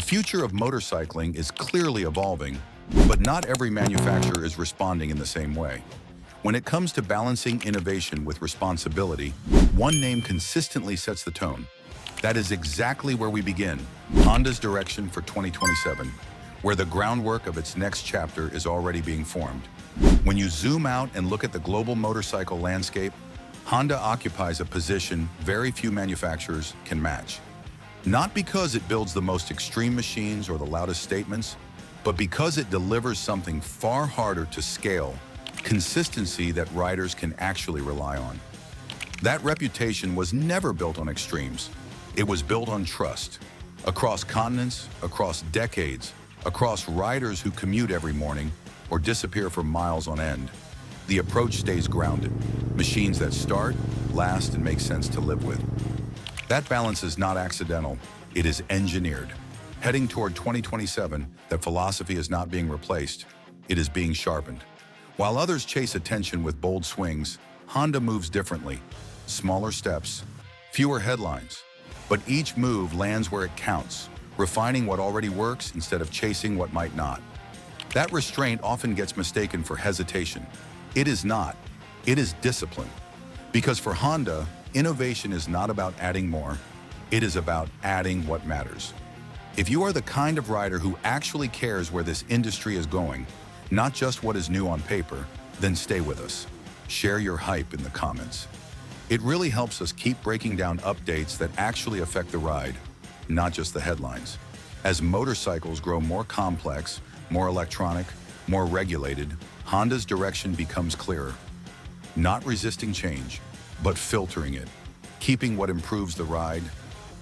future of motorcycling is clearly evolving, but not every manufacturer is responding in the same way. When it comes to balancing innovation with responsibility, one name consistently sets the tone. That is exactly where we begin, Honda's direction for 2027, where the groundwork of its next chapter is already being formed. When you zoom out and look at the global motorcycle landscape, Honda occupies a position very few manufacturers can match. Not because it builds the most extreme machines or the loudest statements, but because it delivers something far harder to scale, consistency that riders can actually rely on. That reputation was never built on extremes. It was built on trust. Across continents, across decades, across riders who commute every morning or disappear for miles on end, the approach stays grounded. Machines that start, last, and make sense to live with. That balance is not accidental, it is engineered. Heading toward 2027, that philosophy is not being replaced, it is being sharpened. While others chase attention with bold swings, Honda moves differently. Smaller steps, fewer headlines, but each move lands where it counts, refining what already works instead of chasing what might not. That restraint often gets mistaken for hesitation. It is not. It is discipline. Because for Honda, innovation is not about adding more. It is about adding what matters. If you are the kind of rider who actually cares where this industry is going, not just what is new on paper, then stay with us. Share your hype in the comments. It really helps us keep breaking down updates that actually affect the ride, not just the headlines. As motorcycles grow more complex, more electronic, more regulated, Honda's direction becomes clearer. Not resisting change, but filtering it, keeping what improves the ride,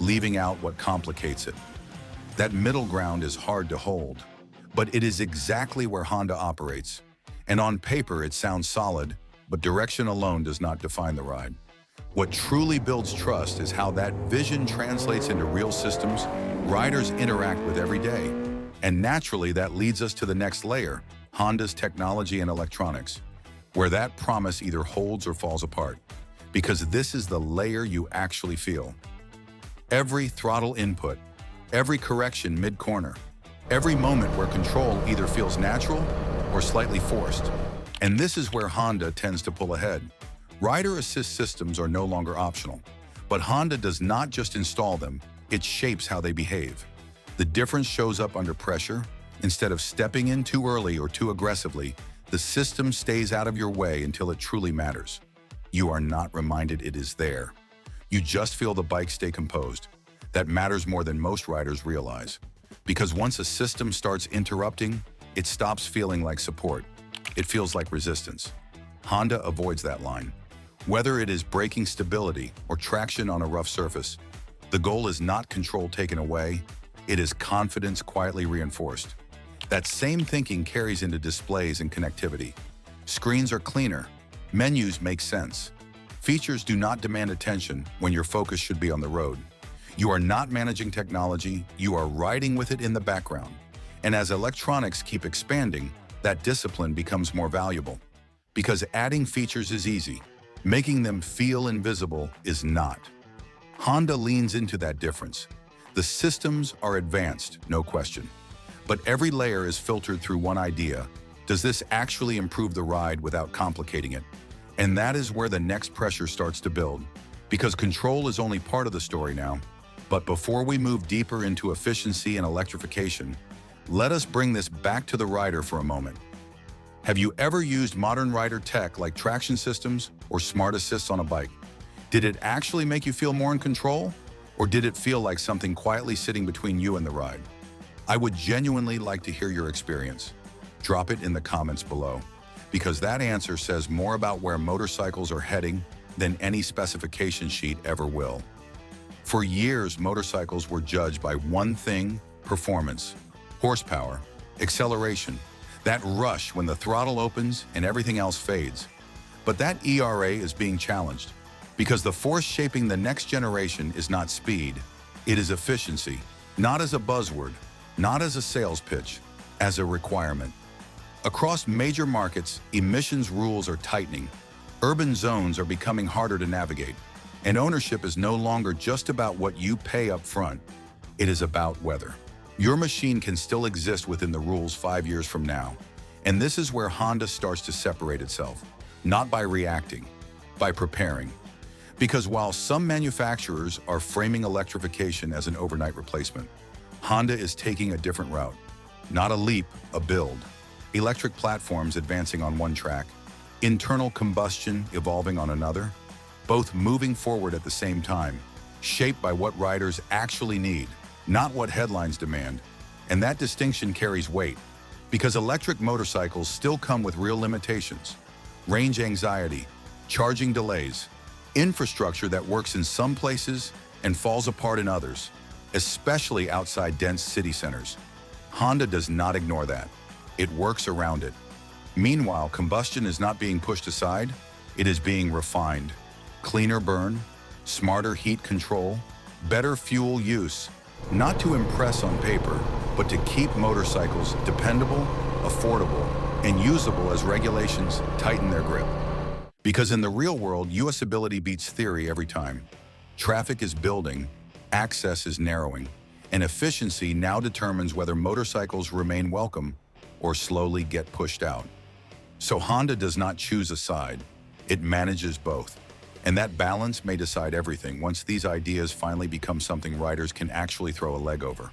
leaving out what complicates it. That middle ground is hard to hold, but it is exactly where Honda operates. And on paper, it sounds solid, but direction alone does not define the ride. What truly builds trust is how that vision translates into real systems riders interact with every day. And naturally, that leads us to the next layer, Honda's technology and electronics, where that promise either holds or falls apart. Because this is the layer you actually feel. Every throttle input, every correction mid-corner, every moment where control either feels natural or slightly forced. And this is where Honda tends to pull ahead. Rider assist systems are no longer optional, but Honda does not just install them, it shapes how they behave. The difference shows up under pressure. Instead of stepping in too early or too aggressively, the system stays out of your way until it truly matters. You are not reminded it is there. You just feel the bike stay composed. That matters more than most riders realize. Because once a system starts interrupting, it stops feeling like support. It feels like resistance. Honda avoids that line. Whether it is braking stability or traction on a rough surface, the goal is not control taken away, it is confidence quietly reinforced. That same thinking carries into displays and connectivity. Screens are cleaner, menus make sense. Features do not demand attention when your focus should be on the road. You are not managing technology, you are riding with it in the background. And as electronics keep expanding, that discipline becomes more valuable. Because adding features is easy, making them feel invisible is not. Honda leans into that difference. The systems are advanced, no question. But every layer is filtered through one idea. Does this actually improve the ride without complicating it? And that is where the next pressure starts to build. Because control is only part of the story now. But before we move deeper into efficiency and electrification, let us bring this back to the rider for a moment. Have you ever used modern rider tech like traction systems or smart assists on a bike? Did it actually make you feel more in control? Or did it feel like something quietly sitting between you and the ride? I would genuinely like to hear your experience. Drop it in the comments below, because that answer says more about where motorcycles are heading than any specification sheet ever will. For years, motorcycles were judged by one thing: performance, horsepower, acceleration, that rush when the throttle opens and everything else fades. But that ERA is being challenged, because the force shaping the next generation is not speed, it is efficiency, not as a buzzword, not as a sales pitch, as a requirement. Across major markets, emissions rules are tightening. Urban zones are becoming harder to navigate. And ownership is no longer just about what you pay up front. It is about weather. Your machine can still exist within the rules 5 years from now. And this is where Honda starts to separate itself, not by reacting, by preparing. Because while some manufacturers are framing electrification as an overnight replacement, Honda is taking a different route. Not a leap, a build. Electric platforms advancing on one track, internal combustion evolving on another, both moving forward at the same time, shaped by what riders actually need, not what headlines demand. And that distinction carries weight, because electric motorcycles still come with real limitations. Range anxiety, charging delays, infrastructure that works in some places and falls apart in others, especially outside dense city centers. Honda does not ignore that. It works around it. Meanwhile, combustion is not being pushed aside, it is being refined. Cleaner burn, smarter heat control, better fuel use, not to impress on paper, but to keep motorcycles dependable, affordable, and usable as regulations tighten their grip. Because in the real world, usability beats theory every time. Traffic is building, access is narrowing, and efficiency now determines whether motorcycles remain welcome or slowly get pushed out. So Honda does not choose a side, it manages both. And that balance may decide everything once these ideas finally become something riders can actually throw a leg over.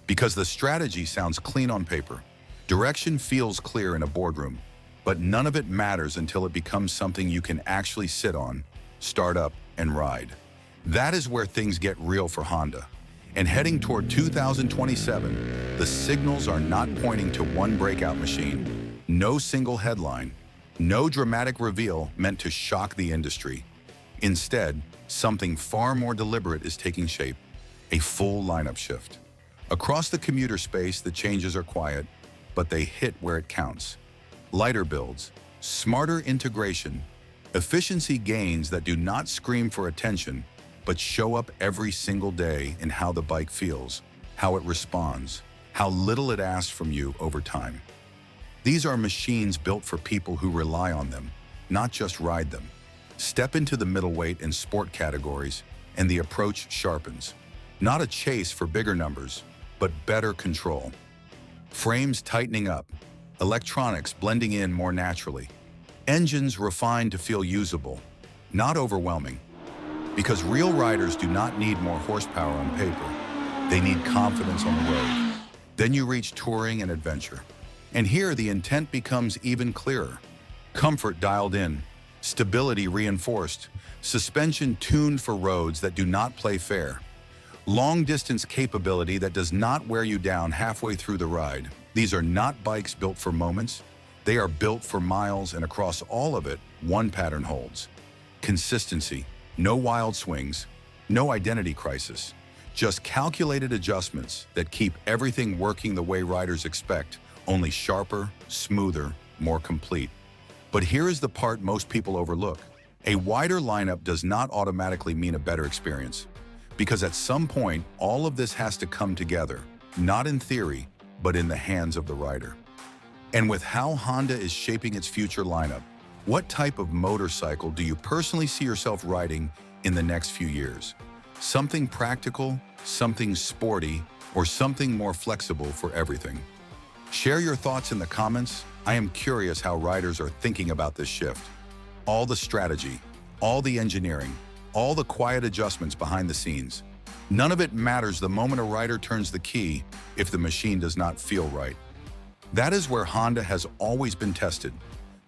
Because the strategy sounds clean on paper, direction feels clear in a boardroom, but none of it matters until it becomes something you can actually sit on, start up, and ride. That is where things get real for Honda. And heading toward 2027, the signals are not pointing to one breakout machine, no single headline, no dramatic reveal meant to shock the industry. Instead, something far more deliberate is taking shape, a full lineup shift. Across the commuter space, the changes are quiet, but they hit where it counts. Lighter builds, smarter integration, efficiency gains that do not scream for attention, but show up every single day in how the bike feels, how it responds, how little it asks from you over time. These are machines built for people who rely on them, not just ride them. Step into the middleweight and sport categories, and the approach sharpens. Not a chase for bigger numbers, but better control. Frames tightening up, electronics blending in more naturally. Engines refined to feel usable, not overwhelming. Because real riders do not need more horsepower on paper, they need confidence on the road. Then you reach touring and adventure. And here the intent becomes even clearer. Comfort dialed in, stability reinforced, suspension tuned for roads that do not play fair. Long-distance capability that does not wear you down halfway through the ride. These are not bikes built for moments. They are built for miles, and across all of it, one pattern holds. Consistency. No wild swings, no identity crisis, just calculated adjustments that keep everything working the way riders expect, only sharper, smoother, more complete. But here is the part most people overlook. A wider lineup does not automatically mean a better experience, because at some point, all of this has to come together, not in theory, but in the hands of the rider. And with how Honda is shaping its future lineup, what type of motorcycle do you personally see yourself riding in the next few years? Something practical, something sporty, or something more flexible for everything? Share your thoughts in the comments. I am curious how riders are thinking about this shift. All the strategy, all the engineering, all the quiet adjustments behind the scenes. None of it matters the moment a rider turns the key if the machine does not feel right. That is where Honda has always been tested.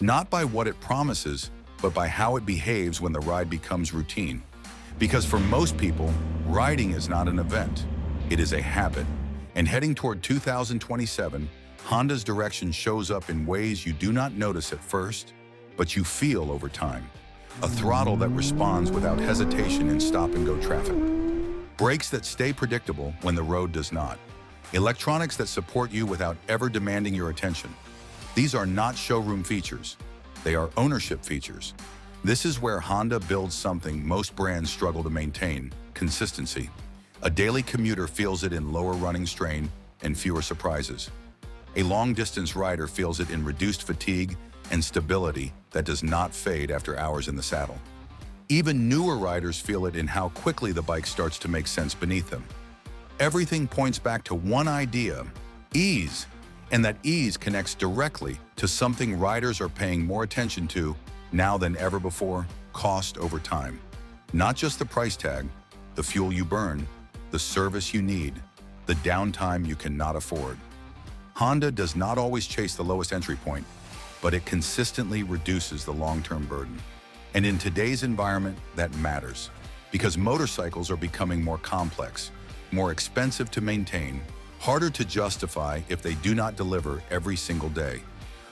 Not by what it promises, but by how it behaves when the ride becomes routine. Because for most people, riding is not an event, it is a habit. And heading toward 2027, Honda's direction shows up in ways you do not notice at first, but you feel over time. A throttle that responds without hesitation in stop-and-go traffic. Brakes that stay predictable when the road does not. Electronics that support you without ever demanding your attention. These are not showroom features. They are ownership features. This is where Honda builds something most brands struggle to maintain: consistency. A daily commuter feels it in lower running strain and fewer surprises. A long-distance rider feels it in reduced fatigue and stability that does not fade after hours in the saddle. Even newer riders feel it in how quickly the bike starts to make sense beneath them. Everything points back to one idea, ease, and that ease connects directly to something riders are paying more attention to now than ever before: cost over time. Not just the price tag, the fuel you burn, the service you need, the downtime you cannot afford. Honda does not always chase the lowest entry point, but it consistently reduces the long-term burden. And in today's environment, that matters, because motorcycles are becoming more complex, more expensive to maintain, harder to justify if they do not deliver every single day.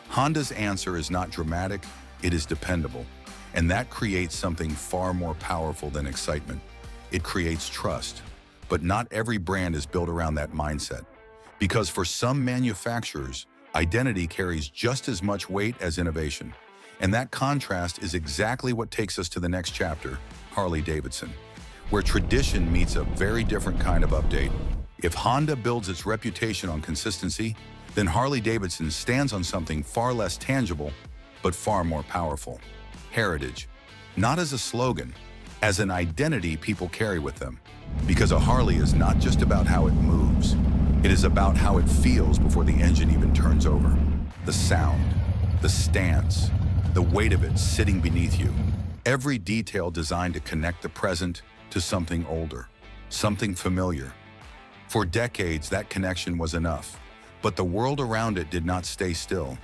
Honda's answer is not dramatic, it is dependable. And that creates something far more powerful than excitement. It creates trust. But not every brand is built around that mindset. Because for some manufacturers, identity carries just as much weight as innovation. And that contrast is exactly what takes us to the next chapter, Harley Davidson, where tradition meets a very different kind of update. If Honda builds its reputation on consistency, then Harley Davidson stands on something far less tangible, but far more powerful: heritage. Not as a slogan, as an identity people carry with them. Because a Harley is not just about how it moves, it is about how it feels before the engine even turns over. The sound, the stance, the weight of it sitting beneath you. Every detail designed to connect the present to something older, something familiar. For decades, that connection was enough, but the world around it did not stay still.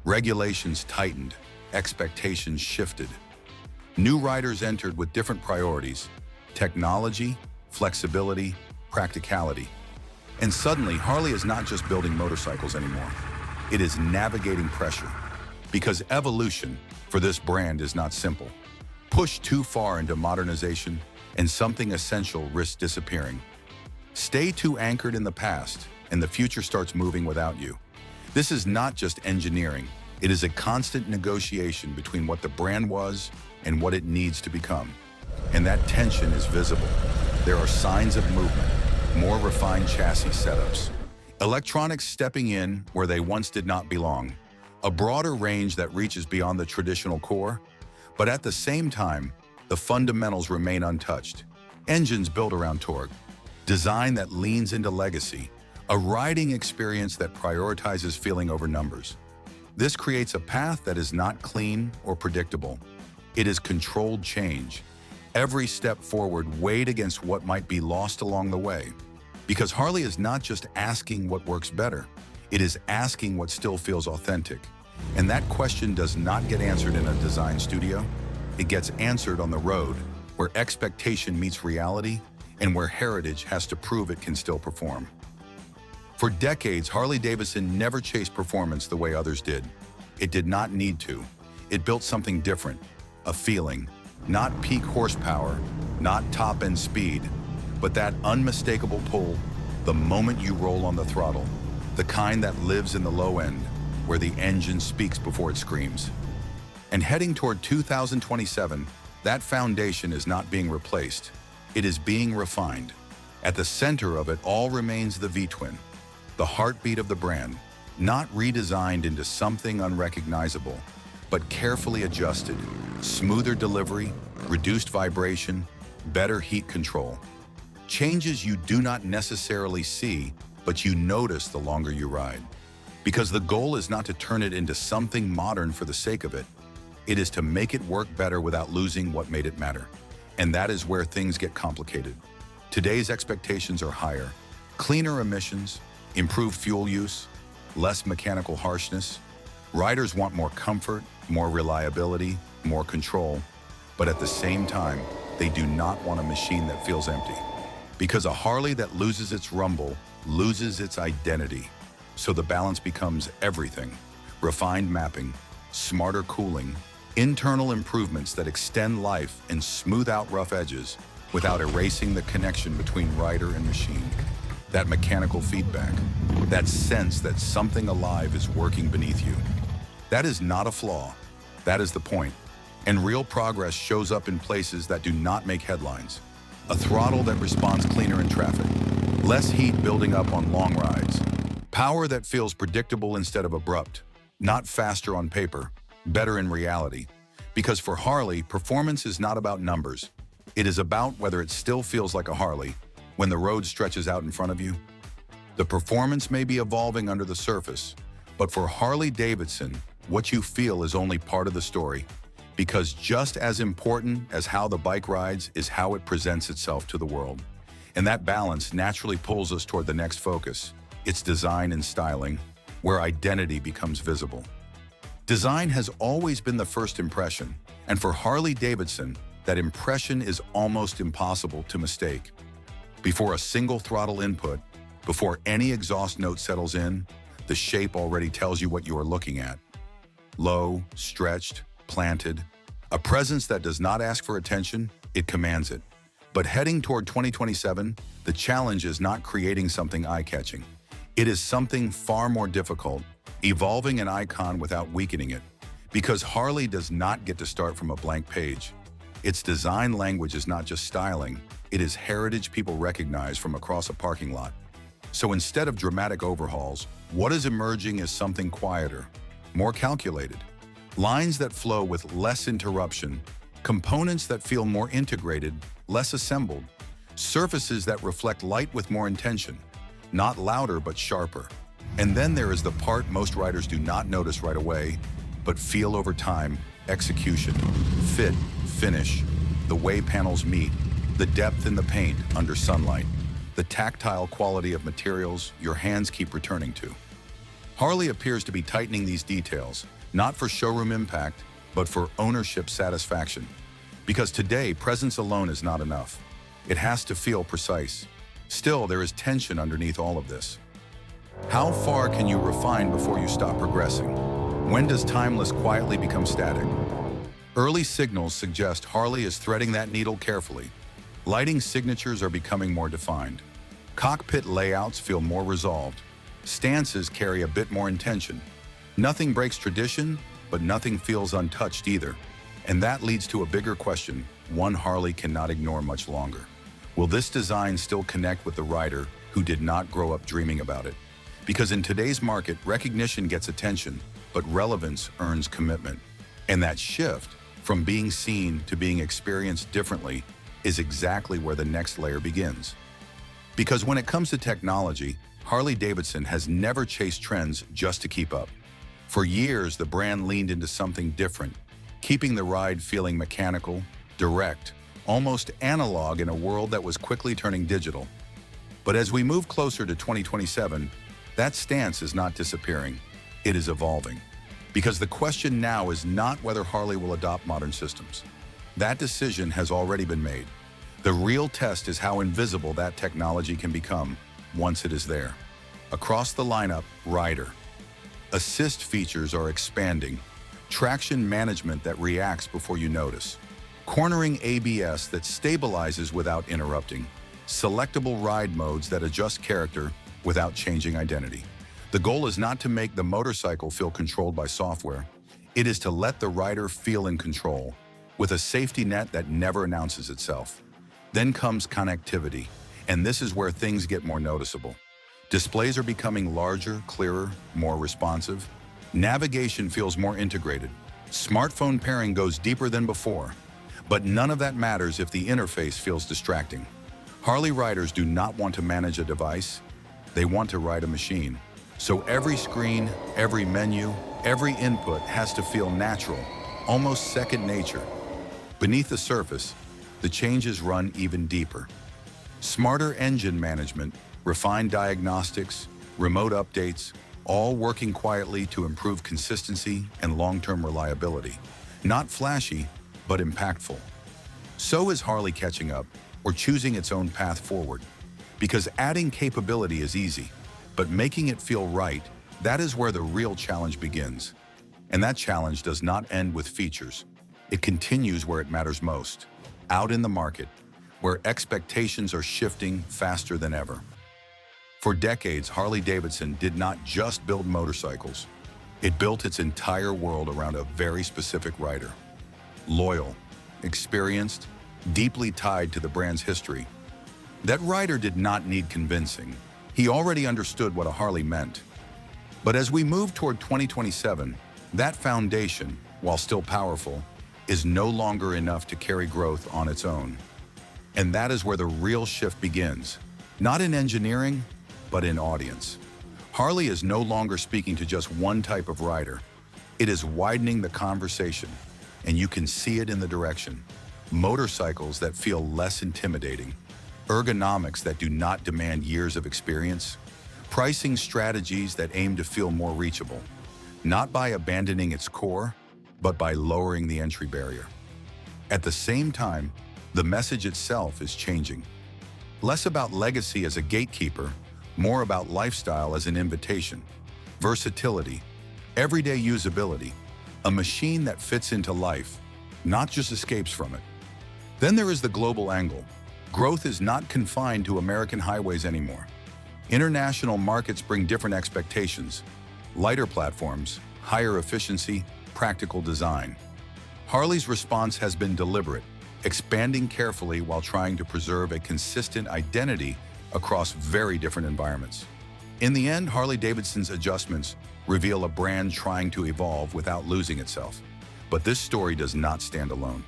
Regulations tightened, expectations shifted. New riders entered with different priorities: technology, flexibility, practicality. And suddenly, Harley is not just building motorcycles anymore. It is navigating pressure. Because evolution, for this brand, is not simple. Push too far into modernization, and something essential risks disappearing. Stay too anchored in the past, and the future starts moving without you. This is not just engineering. It is a constant negotiation between what the brand was and what it needs to become. And that tension is visible. There are signs of movement, more refined chassis setups, electronics stepping in where they once did not belong, a broader range that reaches beyond the traditional core. But at the same time, the fundamentals remain untouched. Engines built around torque, design that leans into legacy, a riding experience that prioritizes feeling over numbers. This creates a path that is not clean or predictable. It is controlled change. Every step forward weighed against what might be lost along the way. Because Harley is not just asking what works better, it is asking what still feels authentic. And that question does not get answered in a design studio. It gets answered on the road, where expectation meets reality and where heritage has to prove it can still perform. For decades, Harley Davidson never chased performance the way others did. It did not need to. It built something different, a feeling. Not peak horsepower, not top-end speed, but that unmistakable pull, the moment you roll on the throttle, the kind that lives in the low end, where the engine speaks before it screams. And heading toward 2027, that foundation is not being replaced. It is being refined. At the center of it all remains the V-twin, the heartbeat of the brand, not redesigned into something unrecognizable, but carefully adjusted. Smoother delivery, reduced vibration, better heat control. Changes you do not necessarily see, but you notice the longer you ride. Because the goal is not to turn it into something modern for the sake of it. It is to make it work better without losing what made it matter. And that is where things get complicated. Today's expectations are higher. Cleaner emissions, improved fuel use, less mechanical harshness. Riders want more comfort, more reliability, more control. But at the same time, they do not want a machine that feels empty. Because a Harley that loses its rumble loses its identity. So the balance becomes everything: refined mapping, smarter cooling, internal improvements that extend life and smooth out rough edges without erasing the connection between rider and machine. That mechanical feedback, that sense that something alive is working beneath you. That is not a flaw. That is the point. And real progress shows up in places that do not make headlines. A throttle that responds cleaner in traffic, less heat building up on long rides, power that feels predictable instead of abrupt, not faster on paper, better in reality. Because for Harley, performance is not about numbers. It is about whether it still feels like a Harley, when the road stretches out in front of you? The performance may be evolving under the surface, but for Harley Davidson, what you feel is only part of the story, because just as important as how the bike rides is how it presents itself to the world. And that balance naturally pulls us toward the next focus, its design and styling, where identity becomes visible. Design has always been the first impression, and for Harley Davidson, that impression is almost impossible to mistake. Before a single throttle input, before any exhaust note settles in, the shape already tells you what you are looking at. Low, stretched, planted, a presence that does not ask for attention, it commands it. But heading toward 2027, the challenge is not creating something eye-catching. It is something far more difficult, evolving an icon without weakening it. Because Harley does not get to start from a blank page. Its design language is not just styling, it is heritage people recognize from across a parking lot. So instead of dramatic overhauls, what is emerging is something quieter, more calculated. Lines that flow with less interruption, components that feel more integrated, less assembled, surfaces that reflect light with more intention, not louder but sharper. And then there is the part most riders do not notice right away, but feel over time: execution, fit, finish, the way panels meet, the depth in the paint under sunlight, the tactile quality of materials your hands keep returning to. Harley appears to be tightening these details, not for showroom impact, but for ownership satisfaction. Because today, presence alone is not enough. It has to feel precise. Still, there is tension underneath all of this. How far can you refine before you stop progressing? When does timeless quietly become static? Early signals suggest Harley is threading that needle carefully. Lighting signatures are becoming more defined. Cockpit layouts feel more resolved. Stances carry a bit more intention. Nothing breaks tradition, but nothing feels untouched either. And that leads to a bigger question, one Harley cannot ignore much longer. Will this design still connect with the rider who did not grow up dreaming about it? Because in today's market, recognition gets attention, but relevance earns commitment. And that shift from being seen to being experienced differently is exactly where the next layer begins. Because when it comes to technology, Harley Davidson has never chased trends just to keep up. For years, the brand leaned into something different, keeping the ride feeling mechanical, direct, almost analog in a world that was quickly turning digital. But as we move closer to 2027, that stance is not disappearing, it is evolving. Because the question now is not whether Harley will adopt modern systems. That decision has already been made. The real test is how invisible that technology can become once it is there. Across the lineup, rider. Assist features are expanding. Traction management that reacts before you notice. Cornering ABS that stabilizes without interrupting. Selectable ride modes that adjust character without changing identity. The goal is not to make the motorcycle feel controlled by software. It is to let the rider feel in control, with a safety net that never announces itself. Then comes connectivity, and this is where things get more noticeable. Displays are becoming larger, clearer, more responsive. Navigation feels more integrated. Smartphone pairing goes deeper than before. But none of that matters if the interface feels distracting. Harley riders do not want to manage a device, they want to ride a machine. So every screen, every menu, every input has to feel natural, almost second nature. Beneath the surface, the changes run even deeper. Smarter engine management, refined diagnostics, remote updates, all working quietly to improve consistency and long-term reliability. Not flashy, but impactful. So is Harley catching up, or choosing its own path forward. Because adding capability is easy, but making it feel right, that is where the real challenge begins. And that challenge does not end with features. It continues where it matters most, out in the market, where expectations are shifting faster than ever. For decades, Harley Davidson did not just build motorcycles. It built its entire world around a very specific rider. Loyal, experienced, deeply tied to the brand's history. That rider did not need convincing. He already understood what a Harley meant. But as we move toward 2027, that foundation, while still powerful, is no longer enough to carry growth on its own. And that is where the real shift begins, Not in engineering, but in audience. Harley is no longer speaking to just one type of rider. It is widening the conversation, and you can see it in the direction. Motorcycles that feel less intimidating, ergonomics that do not demand years of experience, pricing strategies that aim to feel more reachable, not by abandoning its core, but by lowering the entry barrier. At the same time, the message itself is changing. Less about legacy as a gatekeeper, more about lifestyle as an invitation, versatility, everyday usability, a machine that fits into life, not just escapes from it. Then there is the global angle. Growth is not confined to American highways anymore. International markets bring different expectations, lighter platforms, higher efficiency, practical design. Harley's response has been deliberate, expanding carefully while trying to preserve a consistent identity across very different environments. In the end, Harley Davidson's adjustments reveal a brand trying to evolve without losing itself. But this story does not stand alone.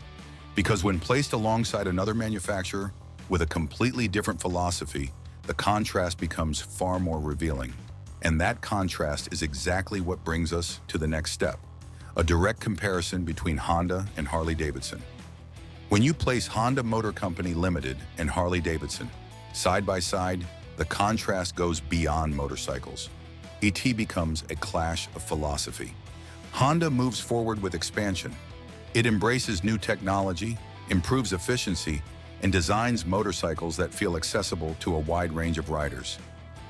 Because when placed alongside another manufacturer with a completely different philosophy, the contrast becomes far more revealing. And that contrast is exactly what brings us to the next step, a direct comparison between Honda and Harley Davidson. When you place Honda Motor Company Limited and Harley Davidson side by side, the contrast goes beyond motorcycles. ET becomes a clash of philosophy. Honda moves forward with expansion. It embraces new technology, improves efficiency, and designs motorcycles that feel accessible to a wide range of riders.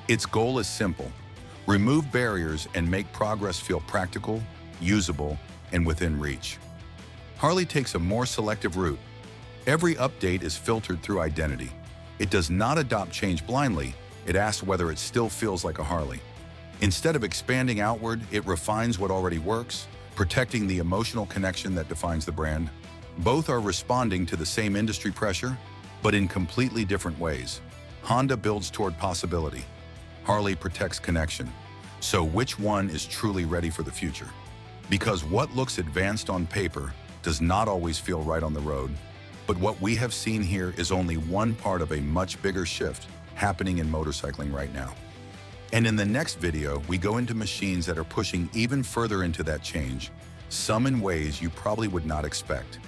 Its goal is simple: remove barriers and make progress feel practical, usable, and within reach. Harley takes a more selective route. Every update is filtered through identity. It does not adopt change blindly. It asks whether it still feels like a Harley. Instead of expanding outward, it refines what already works, protecting the emotional connection that defines the brand. Both are responding to the same industry pressure, but in completely different ways. Honda builds toward possibility. Harley protects connection. So which one is truly ready for the future? Because what looks advanced on paper does not always feel right on the road. But what we have seen here is only one part of a much bigger shift happening in motorcycling right now. And in the next video, we go into machines that are pushing even further into that change, some in ways you probably would not expect.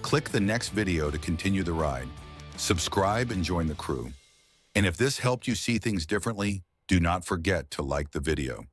Click the next video to continue the ride. Subscribe and join the crew. And if this helped you see things differently, do not forget to like the video.